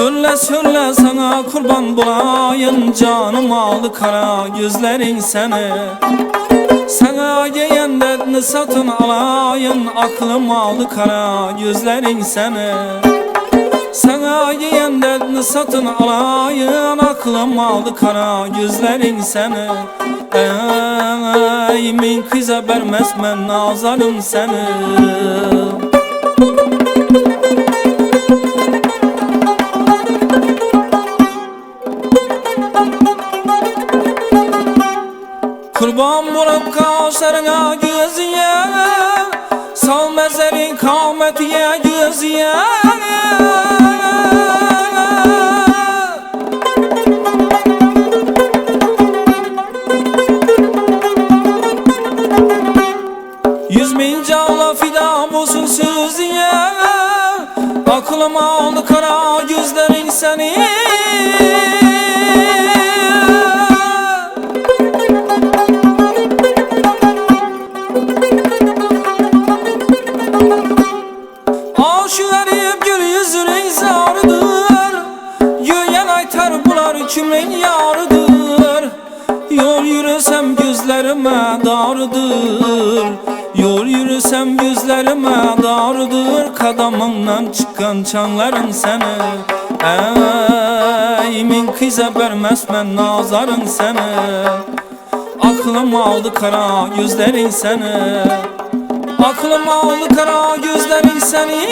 Söyle söyle sana kurban bulayım, canım aldı kara gözlerin seni. Sana giyende satın alayım, aklım aldı kara gözlerin seni. Sana giyende satın alayım, aklım aldı kara gözlerin seni. Ey min kıza vermez men nazarım seni. Kurban bulup kaşlarına gözüye, sal mezerin kâmetiye gözüye. Yüz bin canla fida olsun sözüye, aklım aldı kara gözlerin seni. Aşıverip gül yüzünün zarıdır, yüyen aytar bular kimin yarıdır. Yol yürüsem gözlerime darıdır, yol yürüsem gözlerime darıdır. Kadamından çıkan çanların seni. Ey min kıza vermez men nazarın seni. Aklım aldı kara gözlerin seni. Aklım aldı kara gözlerin seni.